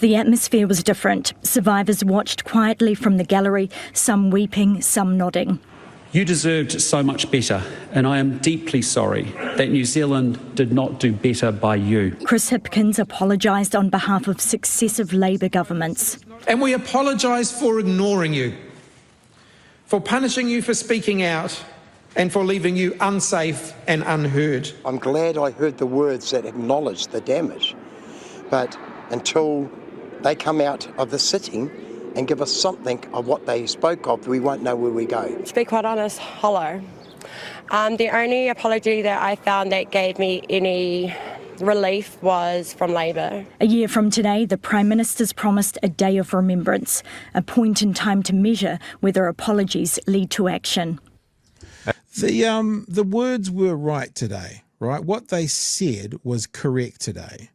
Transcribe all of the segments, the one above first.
The atmosphere was different. Survivors watched quietly from the gallery, some weeping, some nodding. You deserved so much better, and I am deeply sorry that New Zealand did not do better by you. Chris Hipkins apologised on behalf of successive Labour governments. And we apologise for ignoring you, for punishing you for speaking out, and for leaving you unsafe and unheard. I'm glad I heard the words that acknowledged the damage, but until they come out of the sitting and give us something of what they spoke of, we won't know where we go. To be quite honest, hollow. The only apology that I found that gave me any relief was from Labour. A year from today, the Prime Minister's promised a day of remembrance, a point in time to measure whether apologies lead to action. The words were right today, right? What they said was correct today.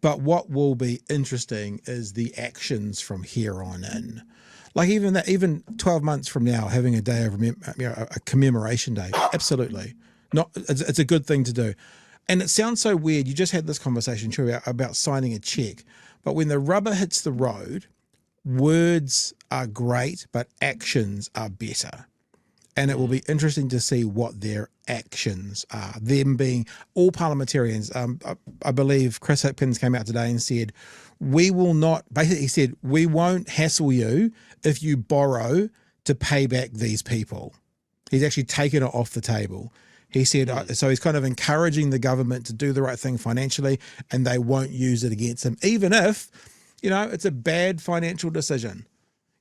But what will be interesting is the actions from here on in. Like even 12 months from now, having a day of a commemoration day, absolutely. It's a good thing to do. And it sounds so weird. You just had this conversation, true, about signing a check. But when the rubber hits the road, words are great, but actions are better. And it will be interesting to see what their actions are. Them being all parliamentarians. I believe Chris Hipkins came out today and said, we will not, basically he said, we won't hassle you if you borrow to pay back these people. He's actually taken it off the table. He said, so he's kind of encouraging the government to do the right thing financially, and they won't use it against him, even if, it's a bad financial decision.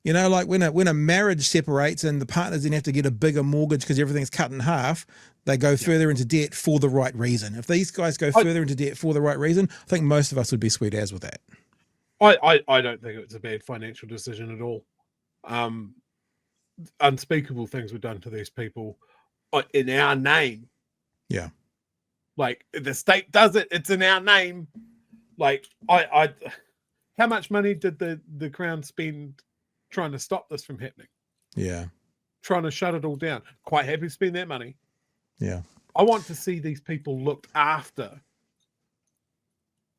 Like when a marriage separates and the partners then have to get a bigger mortgage because everything's cut in half, they go further into debt for the right reason. If these guys go further into debt for the right reason, I think most of us would be sweet as with that. I don't think it's a bad financial decision at all. Unspeakable things were done to these people in our name. Yeah. Like the state does it, it's in our name. Like how much money did the Crown spend trying to stop this from happening? Yeah. Trying to shut it all down. Quite happy to spend that money. Yeah. I want to see these people looked after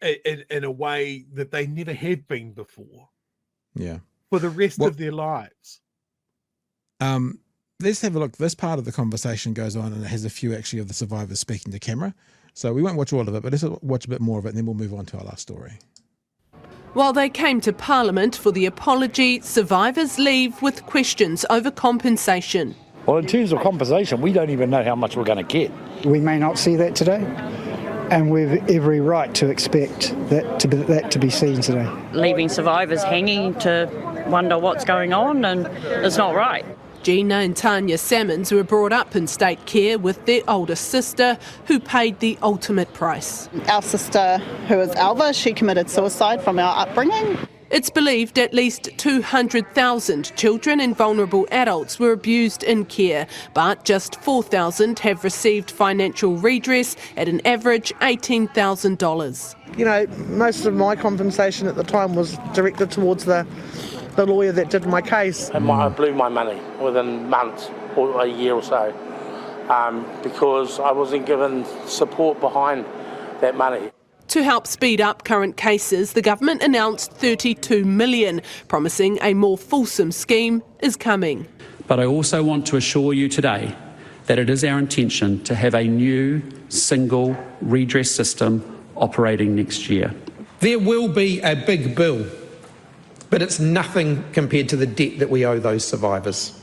in a way that they never had been before. Yeah. For the rest of their lives. Let's have a look. This part of the conversation goes on and it has a few actually of the survivors speaking to camera. So we won't watch all of it, but let's watch a bit more of it and then we'll move on to our last story. While they came to Parliament for the apology, survivors leave with questions over compensation. Well, in terms of compensation, we don't even know how much we're going to get. We may not see that today, and we've every right to expect that to be seen today. Leaving survivors hanging to wonder what's going on, and it's not right. Gina and Tanya Salmons were brought up in state care with their older sister, who paid the ultimate price. Our sister, who is Alva, she committed suicide from our upbringing. It's believed at least 200,000 children and vulnerable adults were abused in care, but just 4,000 have received financial redress at an average $18,000. Most of my compensation at the time was directed towards the lawyer that did my case. And I blew my money within months or a year or so because I wasn't given support behind that money. To help speed up current cases, the government announced $32 million, promising a more fulsome scheme is coming. But I also want to assure you today that it is our intention to have a new single redress system operating next year. There will be a big bill, but it's nothing compared to the debt that we owe those survivors.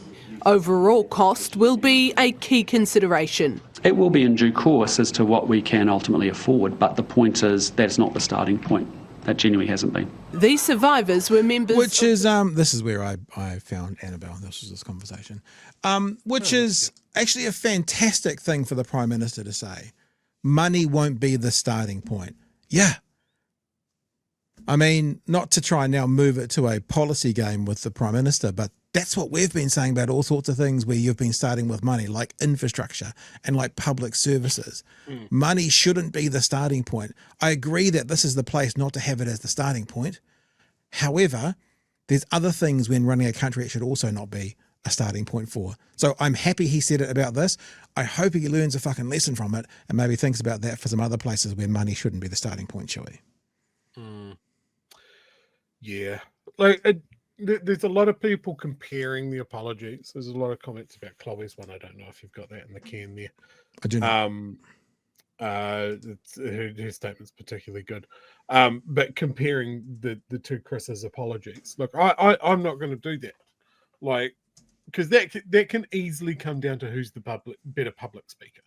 Overall cost will be a key consideration. It will be in due course as to what we can ultimately afford, but the point is that's not the starting point. That genuinely hasn't been. These survivors were members... Which is, this is where I found Annabelle, this was this conversation, which is actually a fantastic thing for the Prime Minister to say. Money won't be the starting point. Yeah. I mean, not to try and now move it to a policy game with the Prime Minister, but that's what we've been saying about all sorts of things where you've been starting with money, like infrastructure and like public services. Money shouldn't be the starting point. I agree that this is the place not to have it as the starting point. However, there's other things when running a country it should also not be a starting point for. So I'm happy he said it about this. I hope he learns a fucking lesson from it and maybe thinks about that for some other places where money shouldn't be the starting point, shall he? Yeah, like there's a lot of people comparing the apologies. There's a lot of comments about Chloe's one. I don't know if you've got that in the can there. I do not. Her statement's particularly good. But comparing the two Chris's apologies, look, I'm not going to do that, like, because that can easily come down to who's the better public speaker.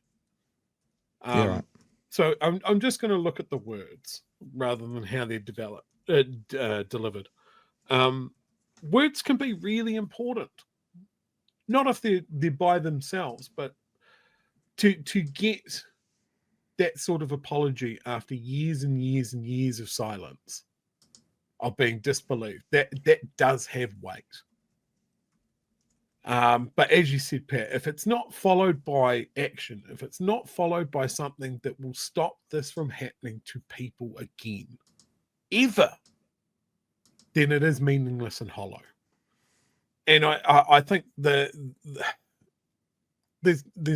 Yeah, right. So I'm just going to look at the words rather than how they're delivered. Words can be really important, not if they're by themselves, but to get that sort of apology after years and years and years of silence, of being disbelieved, that does have weight. But as you said, Pat, if it's not followed by action, if it's not followed by something that will stop this from happening to people again, ever, then it is meaningless and hollow. And I think there's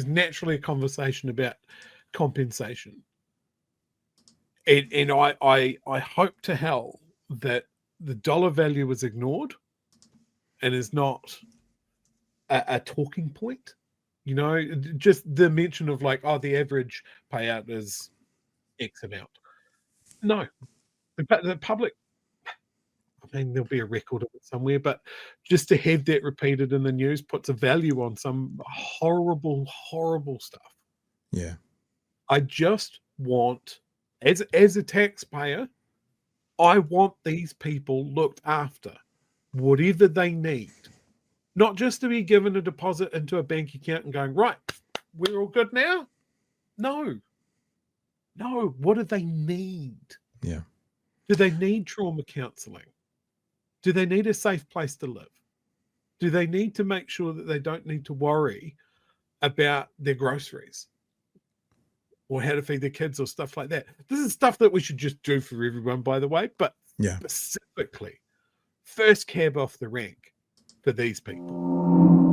naturally a conversation about compensation, and I hope to hell that the dollar value is ignored and is not a talking point. You know, just the mention of like, oh, the average payout is X amount. No, the public, I mean, there'll be a record of it somewhere, but just to have that repeated in the news puts a value on some horrible, horrible stuff. Yeah. I just want, as a taxpayer, I want these people looked after, whatever they need. Not just to be given a deposit into a bank account and going, right, we're all good now. No. What do they need? Yeah. Do they need trauma counselling? Do they need a safe place to live? Do they need to make sure that they don't need to worry about their groceries or how to feed their kids or stuff like that? This is stuff that we should just do for everyone, by the way, but specifically, first cab off the rank for these people.